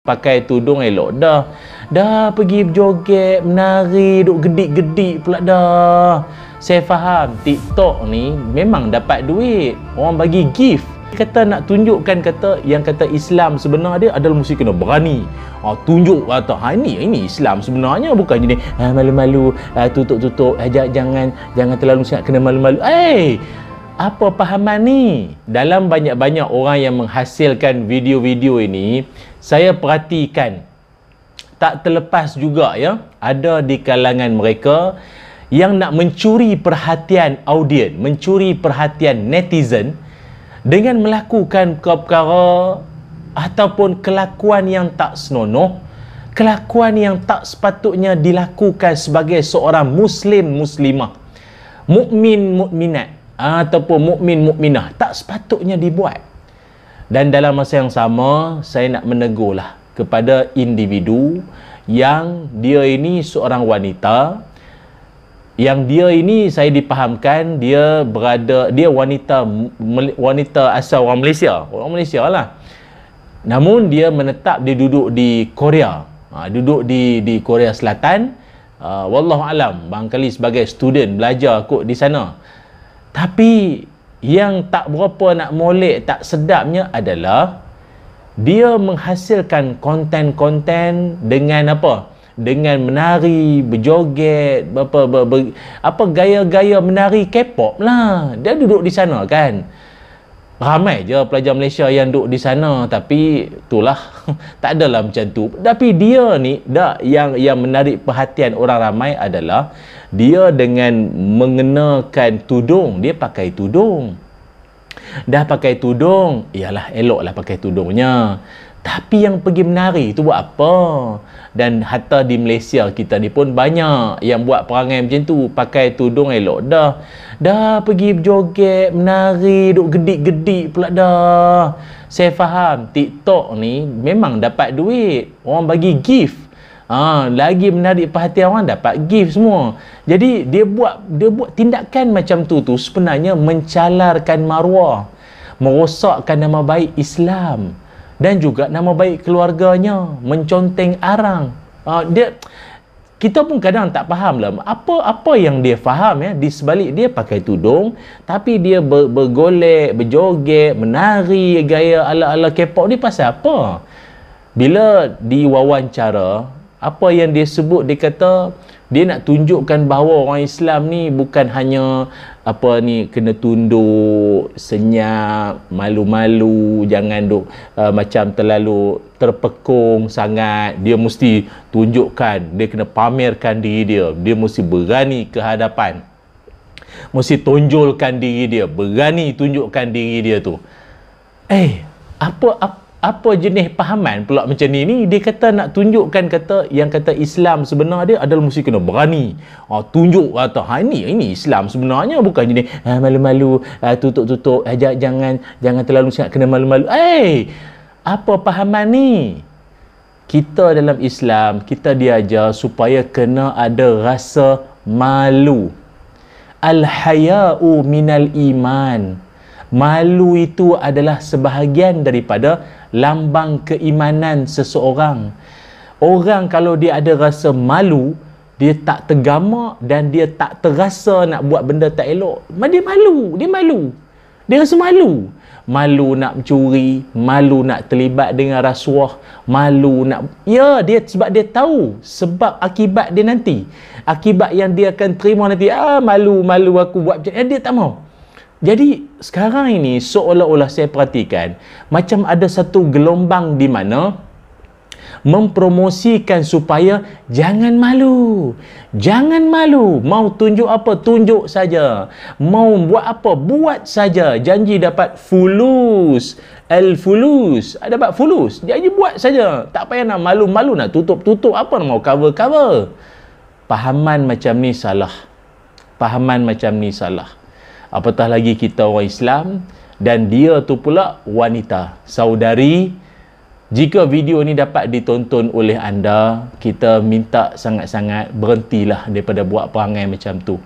pakai tudung elok dah pergi berjoget, menari, duk gedik-gedik pula dah. Saya faham TikTok ni memang dapat duit, orang bagi gift. Kata nak tunjukkan yang kata Islam sebenar dia adalah mesti kena berani. Tunjuk kata ini Islam sebenarnya, bukan jenis malu-malu, tutup-tutup, jangan terlalu sangat kena malu-malu. Apa pahaman ni? Dalam banyak-banyak orang yang menghasilkan video-video ini, saya perhatikan tak terlepas juga ya, ada di kalangan mereka yang nak mencuri perhatian audien, mencuri perhatian netizen dengan melakukan perkara ataupun kelakuan yang tak senonoh, kelakuan yang tak sepatutnya dilakukan sebagai seorang muslimah, mukmin mukminat ataupun mukmin mukminah, tak sepatutnya dibuat. Dan dalam masa yang sama, saya nak menegurlah kepada individu yang dia ini seorang wanita, yang dia ini saya dipahamkan dia wanita asal orang Malaysia lah. Namun dia menetap, dia duduk di Korea, duduk di Korea Selatan. Wallahu alam, barangkali sebagai student belajar kot di sana. Tapi yang tak berapa nak molek, tak sedapnya adalah dia menghasilkan konten-konten dengan apa? Dengan menari, berjoget, gaya-gaya menari K-pop lah. Dia duduk di sana kan. Ramai je pelajar Malaysia yang duduk di sana, tapi itulah tak adalah macam tu. Tapi dia ni yang menarik perhatian orang ramai adalah dia dengan mengenakan tudung, dia pakai tudung. Dah pakai tudung, iyalah eloklah pakai tudungnya. Tapi yang pergi menari tu buat apa? Dan hatta di Malaysia kita ni pun banyak yang buat perangai macam tu, pakai tudung elok dah pergi berjoget, menari, duk gedik-gedik pula dah. Saya faham TikTok ni memang dapat duit, orang bagi gift. Lagi menarik perhatian orang, dapat gift semua. Jadi dia buat tindakan macam tu sebenarnya mencalarkan maruah, merosakkan nama baik Islam dan juga nama baik keluarganya, menconteng arang. Kita pun kadang tak faham lah apa yang dia faham ya, di sebalik dia pakai tudung tapi dia bergolek, berjoget, menari gaya ala-ala K-pop ni pasal apa? Bila diwawancara, apa yang dia sebut, dia kata dia nak tunjukkan bahawa orang Islam ni bukan hanya kena tunduk, senyap, malu-malu, jangan macam terlalu terpekung sangat. Dia mesti tunjukkan, dia kena pamerkan diri dia mesti berani ke hadapan, mesti tonjolkan diri dia, berani tunjukkan diri dia tu. Apa jenis pahaman pula macam ni? Dia kata nak tunjukkan yang kata Islam sebenar dia adalah mesti kena berani. Tunjuk kata ini Islam sebenarnya, bukan jenis malu-malu, tutup-tutup, jangan terlalu sangat kena malu-malu. Apa pahaman ni? Kita dalam Islam, kita diajar supaya kena ada rasa malu. Al-haya'u minal iman. Malu itu adalah sebahagian daripada lambang keimanan seseorang. Orang kalau dia ada rasa malu, dia tak tergamak dan dia tak terasa nak buat benda tak elok. Dia malu. Dia rasa malu. Malu nak mencuri, malu nak terlibat dengan rasuah, malu nak... sebab dia tahu sebab akibat dia nanti. Akibat yang dia akan terima nanti, malu aku buat macam ni, dia tak mau. Jadi sekarang ini seolah-olah saya perhatikan macam ada satu gelombang di mana mempromosikan supaya jangan malu. Mau tunjuk apa, tunjuk saja. Mau buat apa, buat saja. Janji dapat fulus. Dapat fulus. Janji buat saja. Tak payah nak malu-malu, nak tutup-tutup apa, nak mau cover-cover. Pahaman macam ni salah. Apatah lagi kita orang Islam dan dia tu pula wanita. Saudari, jika video ni dapat ditonton oleh anda, kita minta sangat-sangat berhentilah daripada buat perangai macam tu.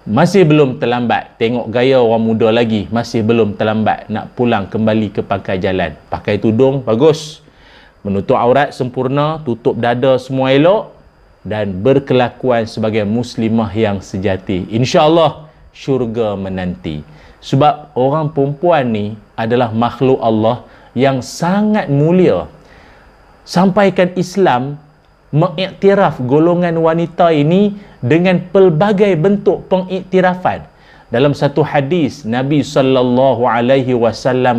Masih belum terlambat. Tengok gaya orang muda lagi, masih belum terlambat nak pulang kembali ke pangkal jalan. Pakai tudung bagus, menutup aurat sempurna, tutup dada semua elok, dan berkelakuan sebagai muslimah yang sejati. InsyaAllah syurga menanti. Sebab orang perempuan ni adalah makhluk Allah yang sangat mulia. Sampaikan Islam mengiktiraf golongan wanita ini dengan pelbagai bentuk pengiktirafan. Dalam satu hadis, Nabi SAW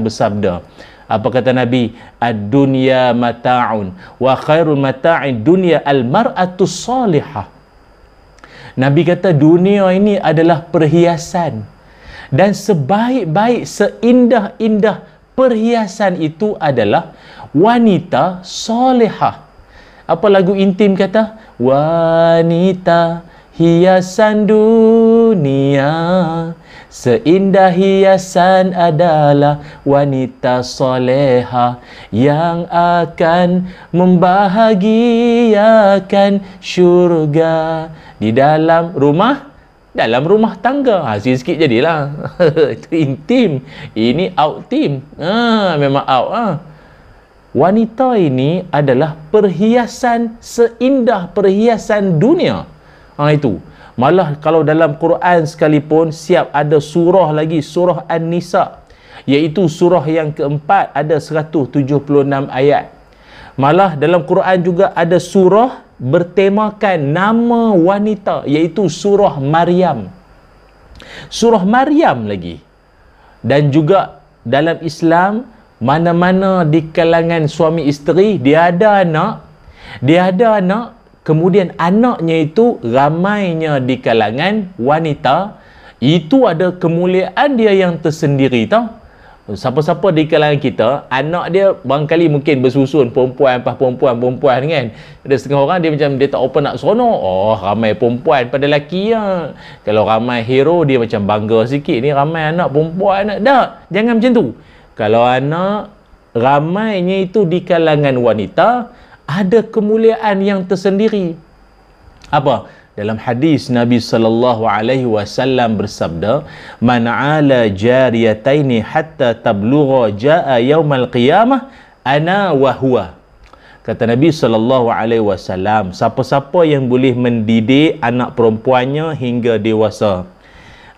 bersabda, apa kata Nabi? Ad-dunya mata'un wa khairul mata'id dunya al-mar'atus salihah. Nabi kata dunia ini adalah perhiasan, dan sebaik-baik, seindah-indah perhiasan itu adalah wanita solehah. Apa lagu intim kata? Wanita hiasan dunia, seindah hiasan adalah wanita soleha yang akan membahagiakan syurga di dalam rumah tangga. Sikit-sikit jadilah. Itu intim. Ini out team. Memang out. Wanita ini adalah perhiasan seindah perhiasan dunia. Itu. Malah kalau dalam Quran sekalipun siap ada surah lagi, surah An-Nisa, iaitu surah yang keempat, ada 176 ayat. Malah dalam Quran juga ada surah bertemakan nama wanita, iaitu surah Maryam. Surah Maryam lagi. Dan juga dalam Islam, mana-mana di kalangan suami isteri dia ada anak, kemudian anaknya itu ramainya di kalangan wanita, itu ada kemuliaan dia yang tersendiri tau. Siapa-siapa di kalangan kita, anak dia barangkali mungkin bersusun perempuan kan. Ada setengah orang dia macam dia tak apa nak seronok. Oh, ramai perempuan pada lelaki ya. Kalau ramai hero dia macam bangga sikit, ni ramai anak perempuan. Tak, jangan macam tu. Kalau anak ramainya itu di kalangan wanita, ada kemuliaan yang tersendiri. Apa? Dalam hadis Nabi SAW bersabda, "Man 'ala jariyataini hatta tablugha jaa yaumal qiyamah ana wa huwa." Kata Nabi SAW, siapa-siapa yang boleh mendidik anak perempuannya hingga dewasa,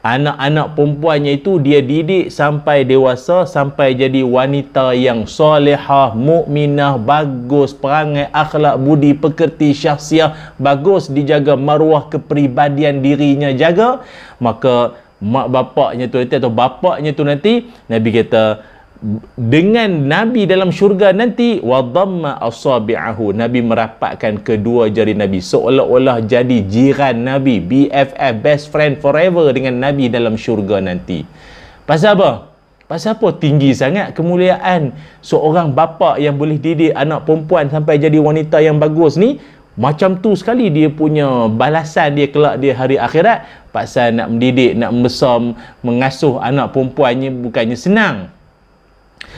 anak-anak perempuannya itu dia didik sampai dewasa, sampai jadi wanita yang solehah, mukminah, bagus perangai, akhlak, budi pekerti, syahsiah, bagus, dijaga maruah kepribadian dirinya jaga, maka mak bapaknya tu nanti, atau bapaknya tu nanti, Nabi kata dengan Nabi dalam syurga nanti, wadamma asabi'ahu, Nabi merapatkan kedua jari Nabi, seolah-olah jadi jiran Nabi, BFF, best friend forever dengan Nabi dalam syurga nanti. Pasal apa? Pasal apa tinggi sangat kemuliaan seorang bapa yang boleh didik anak perempuan sampai jadi wanita yang bagus ni? Macam tu sekali dia punya balasan dia kelak dia hari akhirat. Pasal nak mendidik, nak membesar, mengasuh anak perempuannya bukannya senang.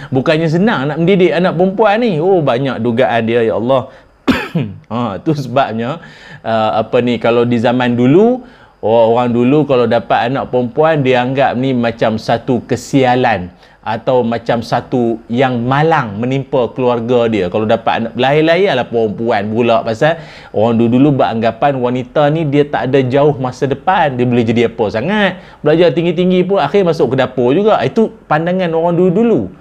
Bukannya senang nak mendidik anak perempuan ni. Oh, banyak dugaan dia, ya Allah. Tu sebabnya kalau di zaman dulu, orang dulu kalau dapat anak perempuan dia anggap ni macam satu kesialan, atau macam satu yang malang menimpa keluarga dia. Kalau dapat anak lahir-lahir lah perempuan pula, pasal orang dulu beranggapan wanita ni dia tak ada jauh masa depan, dia boleh jadi apa sangat, belajar tinggi-tinggi pun akhir masuk ke dapur juga. Itu pandangan orang dulu-dulu.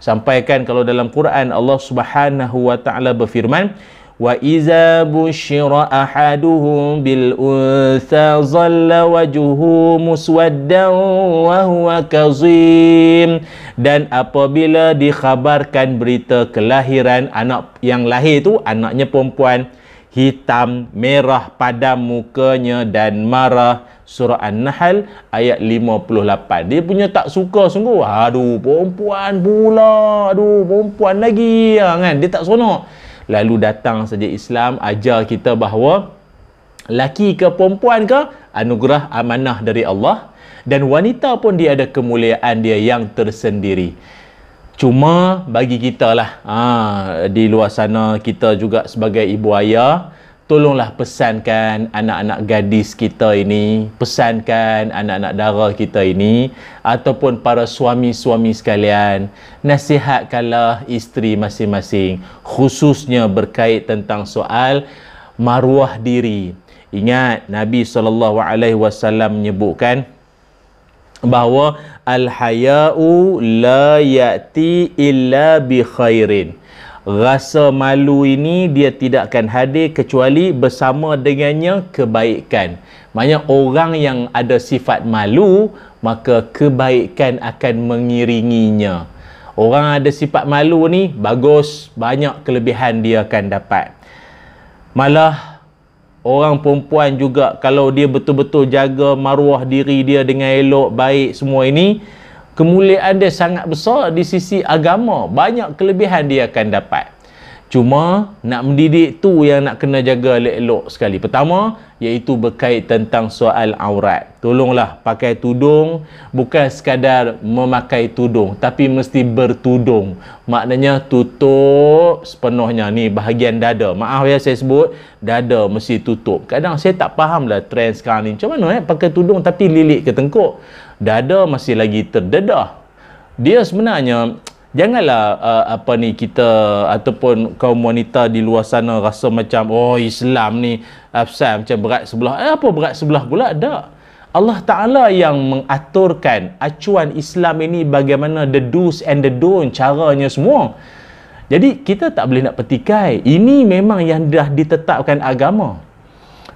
Sampaikan kalau dalam Quran Allah Subhanahu wa taala berfirman, wa iza busyira ahaduhum bil untha zalla wajhuhu muswaddan wa huwa kazim. Dan apabila dikhabarkan berita kelahiran anak yang lahir tu, anaknya perempuan, hitam, merah padam mukanya dan marah. Surah An-Nahl ayat 58. Dia punya tak suka sungguh. Aduh, perempuan pula. Aduh, perempuan lagi. Kan? Dia tak seronok. Lalu datang saja Islam ajar kita bahawa laki ke perempuan ke, anugerah amanah dari Allah. Dan wanita pun dia ada kemuliaan dia yang tersendiri. Cuma bagi kita lah, di luar sana kita juga sebagai ibu ayah, tolonglah pesankan anak-anak gadis kita ini, pesankan anak-anak dara kita ini, ataupun para suami-suami sekalian, nasihatkanlah isteri masing-masing, khususnya berkait tentang soal maruah diri. Ingat, Nabi SAW menyebutkan bahawa al-haya'u la ya'ti illa bi khairin. Rasa malu ini dia tidak akan hadir kecuali bersama dengannya kebaikan. Maknanya orang yang ada sifat malu, maka kebaikan akan mengiringinya. Orang ada sifat malu ni bagus, banyak kelebihan dia akan dapat. Malah orang perempuan juga, kalau dia betul-betul jaga maruah diri dia dengan elok, baik semua ini, kemuliaan dia sangat besar di sisi agama. Banyak kelebihan dia akan dapat. Cuma nak mendidik tu yang nak kena jaga elok-elok sekali. Pertama, iaitu berkait tentang soal aurat. Tolonglah pakai tudung, bukan sekadar memakai tudung, tapi mesti bertudung. Maknanya tutup sepenuhnya ni bahagian dada. Maaf ya saya sebut, dada mesti tutup. Kadang saya tak faham lah trend sekarang ni. Macam mana pakai tudung tapi lilit ke tengkuk? Dada masih lagi terdedah. Dia sebenarnya janganlah kita ataupun kaum wanita di luar sana rasa macam oh Islam ni macam berat sebelah. Apa berat sebelah pula? Tak. Allah Ta'ala yang mengaturkan acuan Islam ini, bagaimana the do's and the don't, caranya semua. Jadi kita tak boleh nak petikai. Ini memang yang dah ditetapkan agama.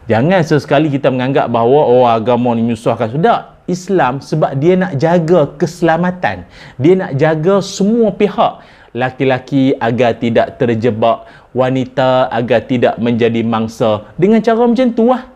Jangan sesekali kita menganggap bahawa oh agama ni menyusahkan. Sudah. Islam sebab dia nak jaga keselamatan. Dia nak jaga semua pihak. Laki-laki agar tidak terjebak, wanita agar tidak menjadi mangsa. Dengan cara macam tu lah.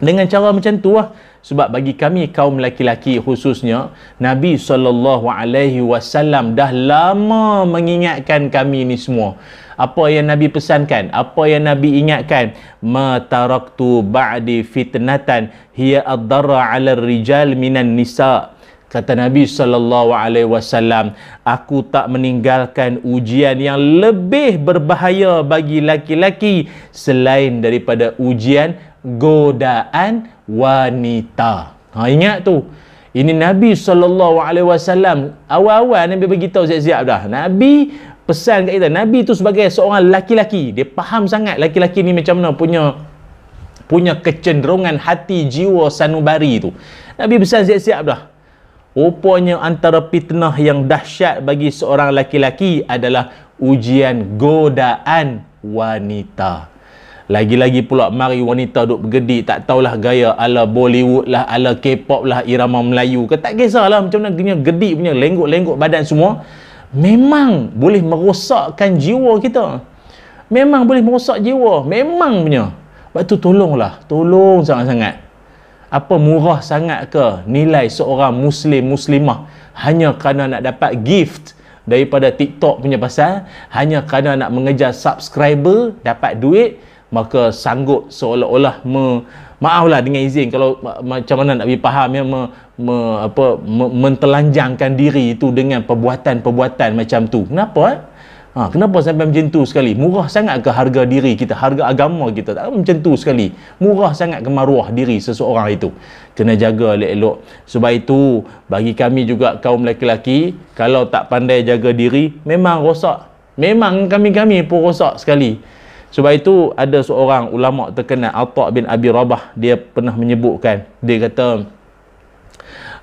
Dengan cara macam tu lah. Sebab bagi kami kaum laki-laki khususnya, Nabi SAW dah lama mengingatkan kami ni semua. Apa yang Nabi pesankan, apa yang Nabi ingatkan, ma taraktu ba'di fitnatan hiya ad-darra 'ala ar-rijal minan nisa. Kata Nabi SAW, aku tak meninggalkan ujian yang lebih berbahaya bagi laki-laki selain daripada ujian godaan wanita. Ingat tu. Ini Nabi SAW awal-awal Nabi beritahu siap-siap dah. Nabi pesan kat kita, Nabi tu sebagai seorang laki-laki, dia faham sangat laki-laki ni macam mana punya kecenderungan hati, jiwa sanubari tu. Nabi pesan siap-siap dah. Rupanya antara fitnah yang dahsyat bagi seorang laki-laki adalah ujian godaan wanita. Lagi-lagi pula mari wanita duk bergedik, tak tahulah gaya ala Bollywood lah, ala K-pop lah, irama Melayu ke, tak kisahlah macam mana dia gedik punya, lenggok-lenggok badan semua. Memang boleh merosakkan jiwa kita. Memang boleh merosak jiwa. Memang punya. Sebab tu tolonglah. Tolong sangat-sangat. Apa murah sangat ke nilai seorang muslimah hanya kerana nak dapat gift daripada TikTok punya pasal, hanya kerana nak mengejar subscriber, dapat duit, maka sanggup seolah-olah maaflah dengan izin kalau macam mana nak bagi faham ya, mentelanjangkan diri itu dengan perbuatan-perbuatan macam tu. Kenapa? Kenapa sampai macam tu sekali? Murah sangat ke harga diri kita, harga agama kita? Tak macam tu sekali. Murah sangat ke maruah diri seseorang itu. Kena jaga elok-elok. Sebab itu bagi kami juga kaum lelaki, kalau tak pandai jaga diri, memang rosak. Memang kami-kami pun rosak sekali. Sebab itu ada seorang ulama terkenal, Atha bin Abi Rabah, dia pernah menyebutkan, dia kata,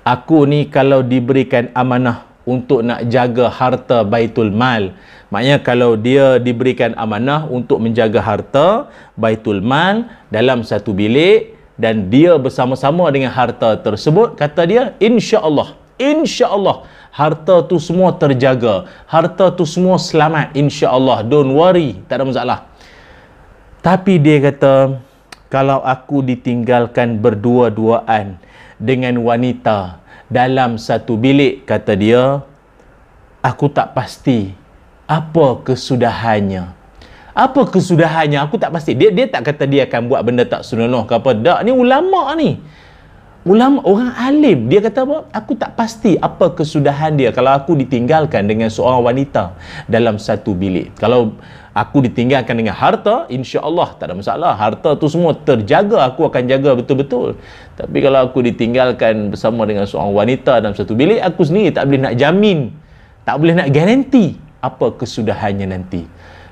aku ni kalau diberikan amanah untuk nak jaga harta Baitul Mal, maknanya kalau dia diberikan amanah untuk menjaga harta Baitul Mal dalam satu bilik dan dia bersama-sama dengan harta tersebut, kata dia, insya-Allah harta tu semua terjaga, harta tu semua selamat, insya-Allah, don't worry, tak ada masalah. Tapi dia kata, kalau aku ditinggalkan berdua-duaan dengan wanita dalam satu bilik, kata dia, aku tak pasti apa kesudahannya. Apa kesudahannya? Aku tak pasti. Dia tak kata dia akan buat benda tak senonoh ke apa. Tak, ni ulama ni. Ulama, orang alim. Dia kata apa? Aku tak pasti apa kesudahan dia kalau aku ditinggalkan dengan seorang wanita dalam satu bilik. Kalau Aku ditinggalkan dengan harta, insya-Allah tak ada masalah. Harta tu semua terjaga, aku akan jaga betul-betul. Tapi kalau aku ditinggalkan bersama dengan seorang wanita dalam satu bilik, aku sendiri tak boleh nak jamin, tak boleh nak garanti apa kesudahannya nanti.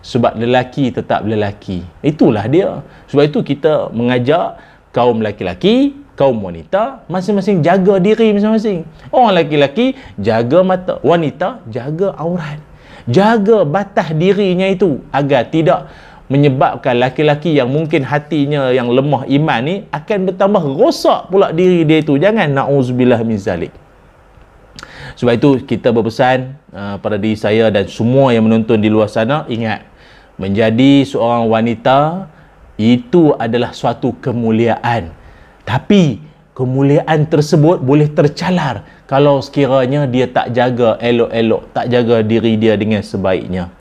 Sebab lelaki tetap lelaki. Itulah dia. Sebab itu kita mengajak kaum lelaki, kaum wanita, masing-masing jaga diri masing-masing. Orang lelaki jaga mata, wanita jaga aurat. Jaga batas dirinya itu agar tidak menyebabkan laki-laki yang mungkin hatinya yang lemah iman ni akan bertambah rosak pula diri dia itu. Jangan, na'udzubillah min zalik. Sebab itu kita berpesan pada diri saya dan semua yang menonton di luar sana, ingat, menjadi seorang wanita itu adalah suatu kemuliaan. Tapi kemuliaan tersebut boleh tercalar kalau sekiranya dia tak jaga elok-elok, tak jaga diri dia dengan sebaiknya.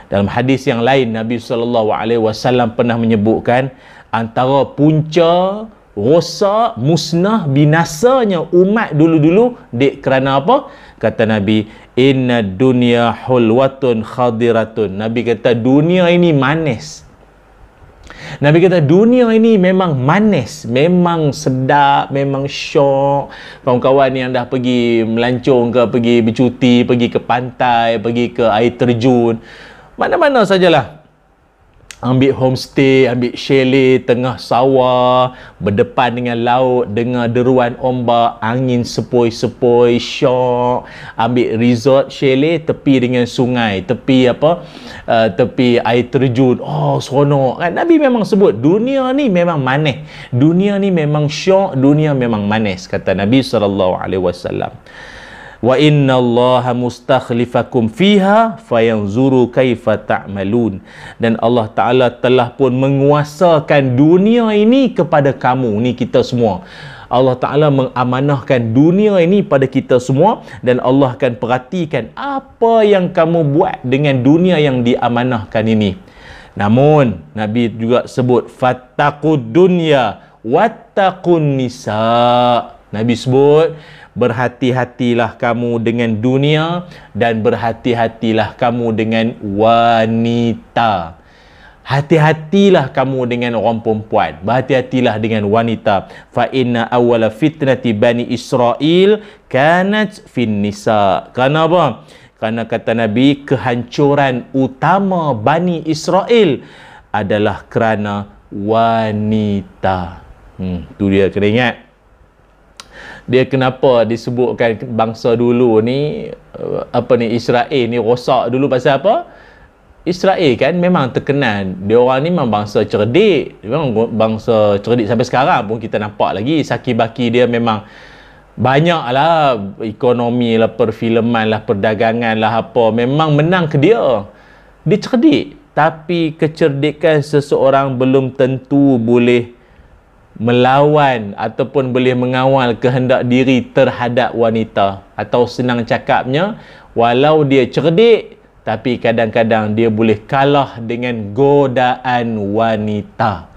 Dalam hadis yang lain, Nabi SAW pernah menyebutkan antara punca rosak, musnah, binasanya umat dulu-dulu kerana apa? Kata Nabi, inna dunya hulwatun khadiratun. Nabi kata dunia ini manis. Nabi kata dunia ini memang manis, memang sedap, memang syok. Kawan-kawan yang dah pergi melancong ke, pergi bercuti, pergi ke pantai, pergi ke air terjun, mana-mana sajalah, ambil homestay, ambil chalet tengah sawah, berdepan dengan laut, dengar deruan ombak, angin sepoi-sepoi, syok. Ambil resort chalet tepi dengan sungai, tepi tepi air terjun. Oh, seronok kan. Nabi memang sebut dunia ni memang manis, dunia ni memang syok, dunia memang manis, kata Nabi SAW. Wa inna Allaha mustakhlifakum fiha fayanzuru kaifa ta'malun. Dan Allah Ta'ala telah pun menguasakan dunia ini kepada kamu, ni kita semua. Allah Ta'ala mengamanahkan dunia ini pada kita semua, dan Allah akan perhatikan apa yang kamu buat dengan dunia yang diamanahkan ini. Namun Nabi juga sebut fattaqud dunya wattaqun nisa. Nabi sebut berhati-hatilah kamu dengan dunia dan berhati-hatilah kamu dengan wanita. Hati-hatilah kamu dengan orang perempuan, berhati-hatilah dengan wanita. Fa inna awwala fitnati bani Israel kanat fin nisa. Kerana apa? Kerana kata Nabi, kehancuran utama Bani Israel adalah kerana wanita. Tu dia, kena ingat. Dia kenapa disebutkan bangsa dulu ni Israel ni rosak dulu pasal apa? Israel kan memang terkenal, dia orang ni memang bangsa cerdik, memang bangsa cerdik sampai sekarang pun kita nampak lagi saki-baki dia memang banyak lah, ekonomi lah, perfilman lah, perdagangan lah, apa, memang menang ke dia. Dia cerdik, tapi kecerdikan seseorang belum tentu boleh melawan ataupun boleh mengawal kehendak diri terhadap wanita. Atau senang cakapnya, walau dia cerdik, tapi kadang-kadang dia boleh kalah dengan godaan wanita.